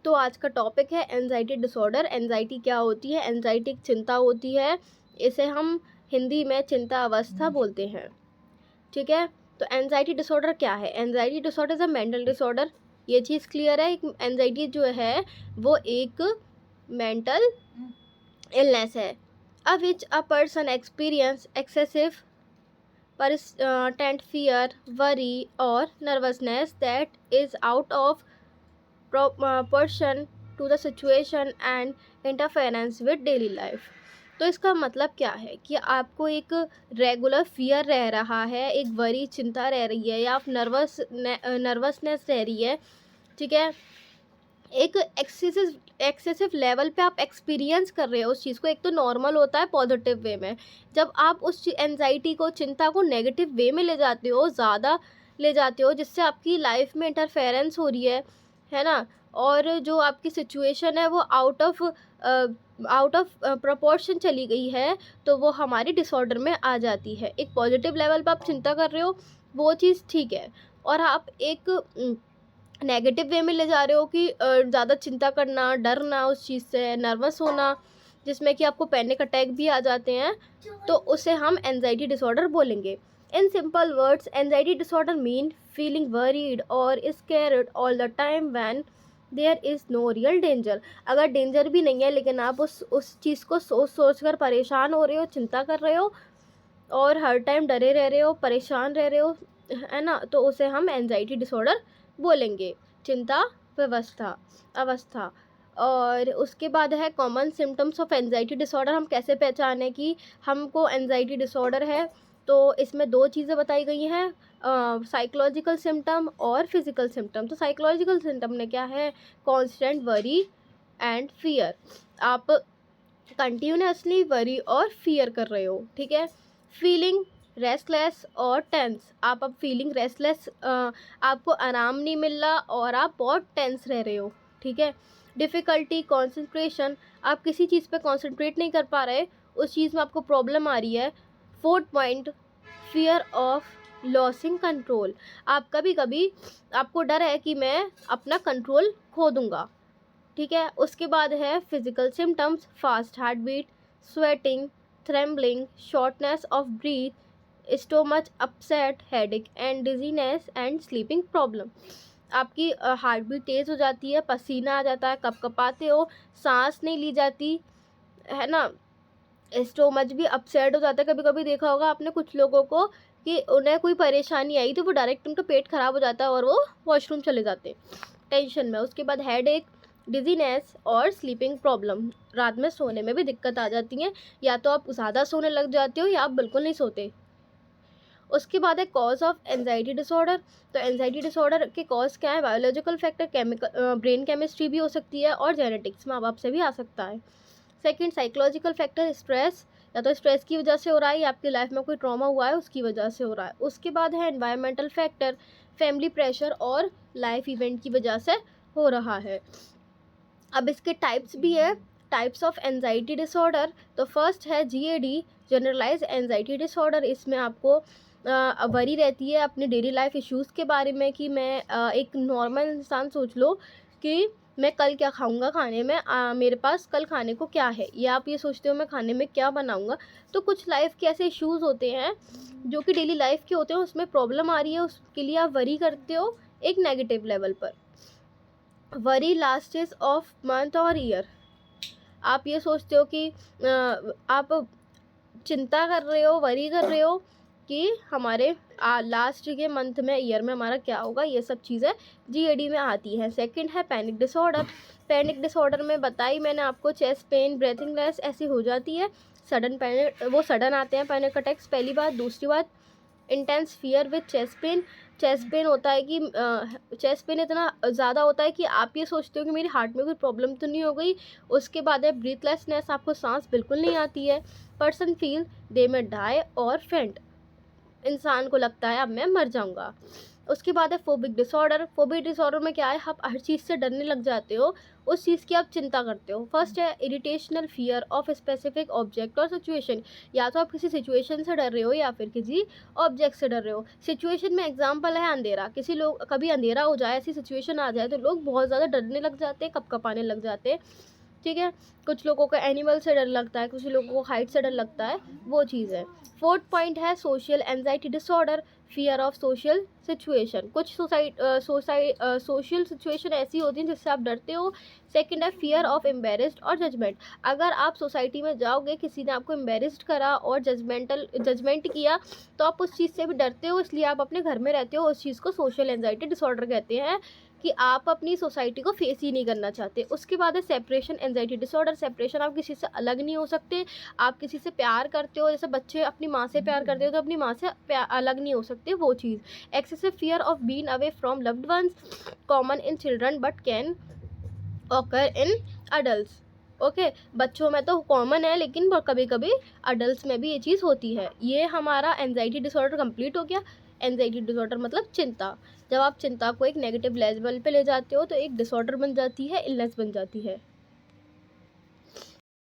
तो आज का टॉपिक है एंजाइटी डिसऑर्डर। एंजाइटी क्या होती है? एंजाइटी एक चिंता होती है, इसे हम हिंदी में चिंता अवस्था बोलते हैं। ठीक है, तो एंजाइटी डिसऑर्डर क्या है? Anxiety disorder is a mental disorder. ये चीज़ क्लियर है। एंजाइटी जो है वो एक मेंटल इलनेस है which a person experience excessive persistent fear, worry or nervousness that is out of proportion to the situation and interference with daily life। तो इसका मतलब क्या है कि आपको एक रेगुलर फियर रह रहा है, एक वरी चिंता रह रही है, या आप नर्वसनेस रह रही है। ठीक है, एक एक्सेसिव लेवल पे आप एक्सपीरियंस कर रहे हो उस चीज़ को। एक तो नॉर्मल होता है पॉजिटिव वे में, जब आप उस एनजाइटी को, चिंता को नेगेटिव वे में ले जाते हो, ज़्यादा ले जाते हो, जिससे आपकी लाइफ में इंटरफेरेंस हो रही है ना, और जो आपकी सिचुएशन है वो आउट ऑफ प्रोपोर्शन चली गई है, तो वो हमारी डिसऑर्डर में आ जाती है। एक पॉजिटिव लेवल पर आप चिंता कर रहे हो, वो चीज़ ठीक है, और आप एक नेगेटिव वे में ले जा रहे हो कि ज़्यादा चिंता करना, डरना उस चीज़ से, नर्वस होना, जिसमें कि आपको पैनिक अटैक भी आ जाते हैं, तो उसे हम एंजाइटी डिसऑर्डर बोलेंगे। In simple words, anxiety disorder mean feeling worried और scared all the time when there is no real danger. अगर डेंजर भी नहीं है, लेकिन आप उस चीज़ को सोच कर परेशान हो रहे हो, चिंता कर रहे हो, और हर टाइम डरे रह रहे हो, परेशान रह रहे हो, है ना, तो उसे हम एंजाइटी डिसऑर्डर बोलेंगे, चिंता अवस्था। और उसके बाद है common symptoms of anxiety disorder. हम कैसे पहचानें कि हमको एंजाइटी डिसऑर्डर है? तो इसमें दो चीज़ें बताई गई हैं, साइकोलॉजिकल सिम्टम और फिजिकल सिम्टम। तो साइकोलॉजिकल सिम्टम में क्या है? Constant worry and fear. आप कंटिन्यूसली वरी और फियर कर रहे हो। ठीक है, फीलिंग रेस्टलेस और टेंस। आप अब फीलिंग रेस्टलेस, आपको आराम नहीं मिल रहा और आप बहुत टेंस रह रहे हो। ठीक है, डिफ़िकल्टी कंसंट्रेशन, आप किसी चीज़ पे कंसंट्रेट नहीं कर पा रहे, उस चीज़ में आपको प्रॉब्लम आ रही है। Fourth point, fear of losing control. आप कभी कभी आपको डर है कि मैं अपना कंट्रोल खो दूंगा। ठीक है, उसके बाद है physical symptoms, fast heart beat, sweating, trembling, shortness of breath, stomach upset, headache and dizziness and sleeping problem. आपकी हार्ट बीट तेज़ हो जाती है, पसीना आ जाता है, कपकपाते हो, सांस नहीं ली जाती, है ना, स्टोमच भी अपसेट हो जाता है। कभी कभी देखा होगा आपने कुछ लोगों को कि उन्हें कोई परेशानी आई तो वो डायरेक्ट उनका पेट खराब हो जाता है और वो वॉशरूम चले जाते हैं टेंशन में। उसके बाद हेडेक, डिजीनेस और स्लीपिंग प्रॉब्लम, रात में सोने में भी दिक्कत आ जाती है, या तो आप ज़्यादा सोने लग जाते हो या आप बिल्कुल नहीं सोते। उसके बाद है कॉज ऑफ एंजाइटी डिसऑर्डर। तो एंजाइटी डिसऑर्डर के कॉज क्या है? Biological factor, chemical, brain chemistry भी हो सकती है, और जेनेटिक्स, माँ बाप से भी आ सकता है। सेकंड, साइकोलॉजिकल फैक्टर, स्ट्रेस, या तो स्ट्रेस की वजह से हो रहा है या आपकी लाइफ में कोई ट्रॉमा हुआ है उसकी वजह से हो रहा है। उसके बाद है एनवायरमेंटल फैक्टर, फैमिली प्रेशर और लाइफ इवेंट की वजह से हो रहा है। अब इसके टाइप्स भी है, टाइप्स ऑफ एंजाइटी डिसऑर्डर। तो फर्स्ट है जीएडी, जनरलाइज एंजाइटी डिसऑर्डर। इसमें आपको वरी रहती है अपने डेली लाइफ इश्यूज़ के बारे में कि मैं एक नॉर्मल इंसान सोच लो कि मैं कल क्या खाऊंगा खाने में, मेरे पास कल खाने को क्या है, या आप ये सोचते हो मैं खाने में क्या बनाऊंगा। तो कुछ लाइफ के ऐसे इश्यूज़ होते हैं जो कि डेली लाइफ के होते हैं, उसमें प्रॉब्लम आ रही है, उसके लिए आप वरी करते हो एक नेगेटिव लेवल पर। वरी लास्टेज ऑफ मंथ और ईयर, आप ये सोचते हो कि आप चिंता कर रहे हो, वरी कर रहे हो कि हमारे लास्ट के मंथ में, ईयर में हमारा क्या होगा। ये सब चीज़ें जीएडी में आती हैं। सेकंड है पैनिक डिसऑर्डर। पैनिक डिसऑर्डर में बताई मैंने आपको, चेस्ट पेन, ब्रेथिंगलेस ऐसी हो जाती है, सडन पैनिक, वो सडन आते हैं पैनिक अटैक्स, पहली बात। दूसरी बात, intense fear with chest pain. Chest pain होता है कि चेस्ट पेन इतना ज़्यादा होता है कि आप ये सोचते हो कि मेरी हार्ट में कोई प्रॉब्लम तो नहीं हो गई। उसके बाद है ब्रीथलेसनेस, आपको सांस बिल्कुल नहीं आती है। पर्सन फील दे में डाई और फेंट, इंसान को लगता है अब मैं मर जाऊंगा। उसके बाद है फोबिक डिसऑर्डर। फोबिक डिसऑर्डर में क्या है, आप हर चीज़ से डरने लग जाते हो, उस चीज़ की आप चिंता करते हो। फर्स्ट है इरिटेशनल फियर ऑफ स्पेसिफिक ऑब्जेक्ट और सिचुएशन। या तो आप किसी सिचुएशन से डर रहे हो या फिर किसी ऑब्जेक्ट से डर रहे हो। सिचुएशन में एग्जांपल है अंधेरा। किसी लोग कभी अंधेरा हो जाए, ऐसी सिचुएशन आ जाए तो लोग बहुत ज़्यादा डरने लग जाते हैं, कँपकँपाने लग जाते हैं, ठीक है। कुछ लोगों को एनिमल से डर लगता है, कुछ लोगों को हाइट से डर लगता है, वो चीज़ है। फोर्थ पॉइंट है social anxiety disorder, fear of social situation. कुछ सोशल सिचुएशन ऐसी होती हैं जिससे आप डरते हो। सेकंड है फियर ऑफ एम्बेरस्ड और जजमेंट। अगर आप सोसाइटी में जाओगे, किसी ने आपको एम्बेरस्ड करा और जजमेंट किया, तो आप उस चीज़ से भी डरते हो, इसलिए आप अपने घर में रहते हो। उस चीज़ को सोशल एंजाइटी डिसऑर्डर कहते हैं, कि आप अपनी सोसाइटी को फेस ही नहीं करना चाहते। उसके बाद है सेपरेशन एंजाइटी डिसऑर्डर। सेपरेशन, आप किसी से अलग नहीं हो सकते। आप किसी से प्यार करते हो, जैसे बच्चे अपनी माँ से प्यार करते हो, तो अपनी माँ से अलग नहीं हो सकते, वो चीज़। Excessive fear of being away from loved ones, common in children but can occur in adults. Okay, बच्चों में तो कॉमन है, लेकिन कभी कभी अडल्ट में भी ये चीज़ होती है। ये हमारा एंजाइटी डिसऑर्डर कंप्लीट हो गया। एंजाइटी डिसऑर्डर मतलब चिंता। जब आप चिंता को एक नेगेटिव लेवल पे ले जाते हो तो एक डिसऑर्डर बन जाती है, इलनेस बन जाती है।